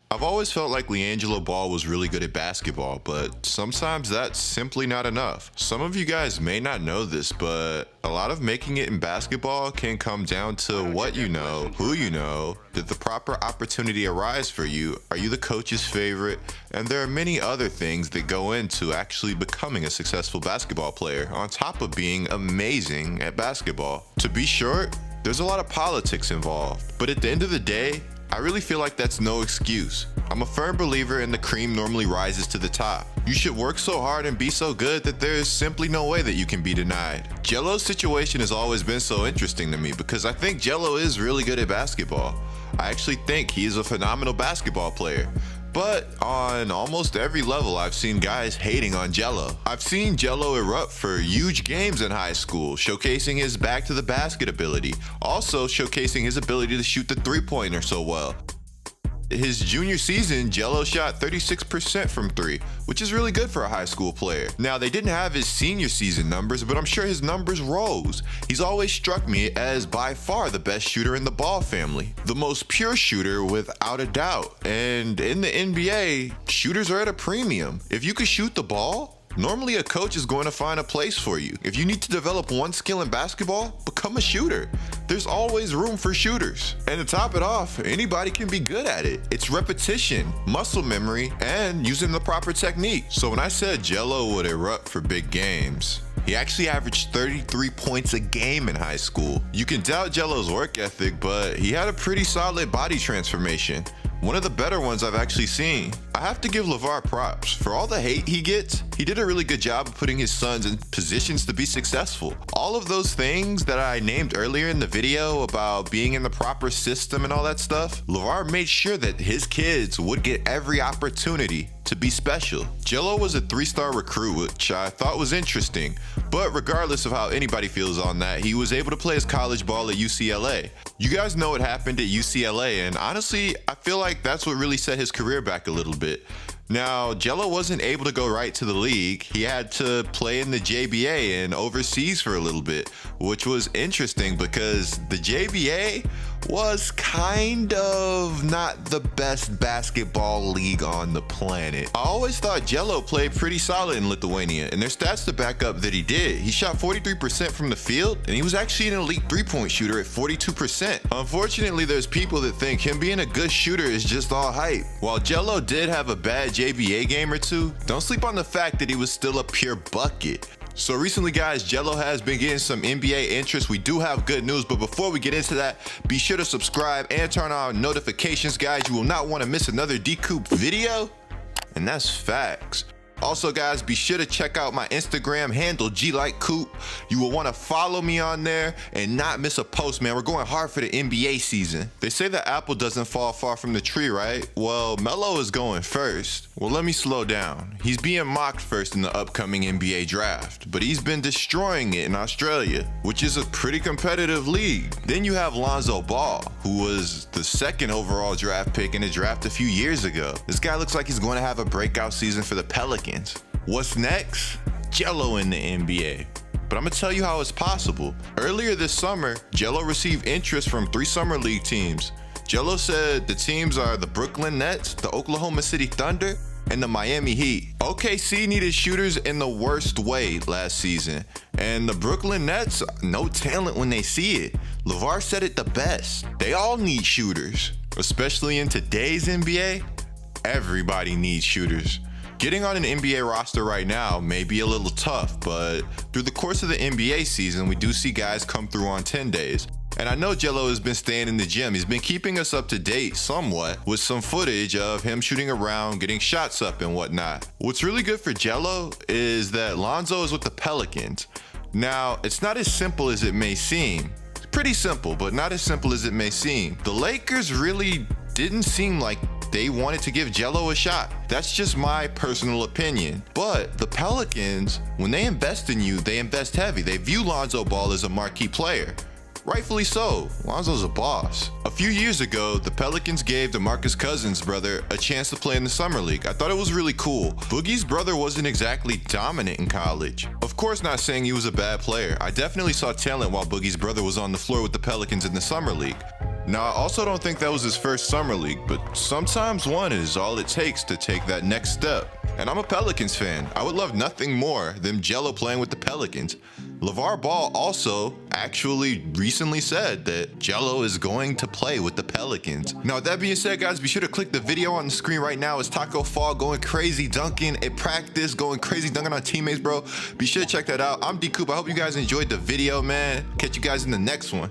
I've always felt like LiAngelo Ball was really good at basketball, but sometimes that's simply not enough. Some of you guys may not know this, but a lot of making it in basketball can come down to what you know, who you know, did the proper opportunity arise for you, are you the coach's favorite, and there are many other things that go into actually becoming a successful basketball player, on top of being amazing at basketball. To be short, there's a lot of politics involved, but at the end of the day, I really feel like that's no excuse. I'm a firm believer in the cream normally rises to the top. You should work so hard and be so good that there is simply no way that you can be denied. Gelo's situation has always been so interesting to me because I think Gelo is really good at basketball. I actually think he is a phenomenal basketball player. But on almost every level, I've seen guys hating on Gelo. I've seen Gelo erupt for huge games in high school, showcasing his back to the basket ability, also showcasing his ability to shoot the three-pointer so well. His junior season, Gelo shot 36% from three, which is really good for a high school player. Now, they didn't have his senior season numbers, but I'm sure his numbers rose. He's always struck me as by far the best shooter in the Ball family, the most pure shooter without a doubt. And in the NBA, shooters are at a premium. If you can shoot the ball, normally a coach is going to find a place for you. If you need to develop one skill in basketball, become a shooter. There's always room for shooters. And to top it off, anybody can be good at it. It's repetition, muscle memory, and using the proper technique. So when I said Gelo would erupt for big games, he actually averaged 33 points a game in high school. You can doubt Gelo's work ethic, but he had a pretty solid body transformation. One of the better ones I've actually seen. I have to give Lavar props. For all the hate he gets, he did a really good job of putting his sons in positions to be successful. All of those things that I named earlier in the video about being in the proper system and all that stuff, Lavar made sure that his kids would get every opportunity to be special. Gelo was a 3-star recruit, which I thought was interesting, but regardless of how anybody feels on that, he was able to play his college ball at UCLA. You guys know what happened at UCLA, and honestly, I feel like that's what really set his career back a little bit. Now, Gelo wasn't able to go right to the league. He had to play in the JBA and overseas for a little bit, which was interesting because the JBA was kind of not the best basketball league on the planet. I always thought Gelo played pretty solid in Lithuania, and there's stats to back up that he did. He shot 43% from the field, and he was actually an elite three-point shooter at 42%. Unfortunately, there's people that think him being a good shooter is just all hype. While Gelo did have a bad JBA game or two, don't sleep on the fact that he was still a pure bucket. So recently, guys, Gelo has been getting some NBA interest. We do have good news, but before we get into that, be sure to subscribe and turn on notifications, guys. You will not want to miss another D-Coop video, and that's facts. Also, guys, be sure to check out my Instagram handle, GLikeCoop. You will want to follow me on there and not miss a post, man. We're going hard for the NBA season. They say the apple doesn't fall far from the tree, right? Well, Melo is going first. Well, let me slow down. He's being mocked first in the upcoming NBA draft, but he's been destroying it in Australia, which is a pretty competitive league. Then you have Lonzo Ball, who was the 2nd overall draft pick in the draft a few years ago. This guy looks like he's going to have a breakout season for the Pelicans. What's next? Gelo in the NBA. But I'm gonna tell you how it's possible. Earlier this summer, Gelo received interest from 3 summer league teams. Gelo said the teams are the Brooklyn Nets, the Oklahoma City Thunder, and the Miami Heat. OKC needed shooters in the worst way last season, and the Brooklyn Nets, no talent when they see it. Lavar said it the best. They all need shooters, especially in today's NBA. Everybody needs shooters. Getting on an NBA roster right now may be a little tough, but through the course of the NBA season, we do see guys come through on 10 days. And I know Gelo has been staying in the gym. He's been keeping us up to date somewhat with some footage of him shooting around, getting shots up and whatnot. What's really good for Gelo is that Lonzo is with the Pelicans. Now, it's not as simple as it may seem. It's pretty simple, but not as simple as it may seem. The Lakers really didn't seem like they wanted to give Gelo a shot. That's just my personal opinion. But the Pelicans, when they invest in you, they invest heavy. They view Lonzo Ball as a marquee player. Rightfully so. Lonzo's a boss. A few years ago, the Pelicans gave DeMarcus Cousins' brother a chance to play in the summer league. I thought it was really cool. Boogie's brother wasn't exactly dominant in college. Of course, not saying he was a bad player. I definitely saw talent while Boogie's brother was on the floor with the Pelicans in the summer league. Now, I also don't think that was his first summer league, but sometimes one is all it takes to take that next step. And I'm a Pelicans fan. I would love nothing more than Gelo playing with the Pelicans. Lavar Ball also actually recently said that Gelo is going to play with the Pelicans. Now, with that being said, guys, be sure to click the video on the screen right now. It's Taco Fall going crazy dunking at practice, going crazy dunking on teammates, bro. Be sure to check that out. I'm D Coop. I hope you guys enjoyed the video, man. Catch you guys in the next one.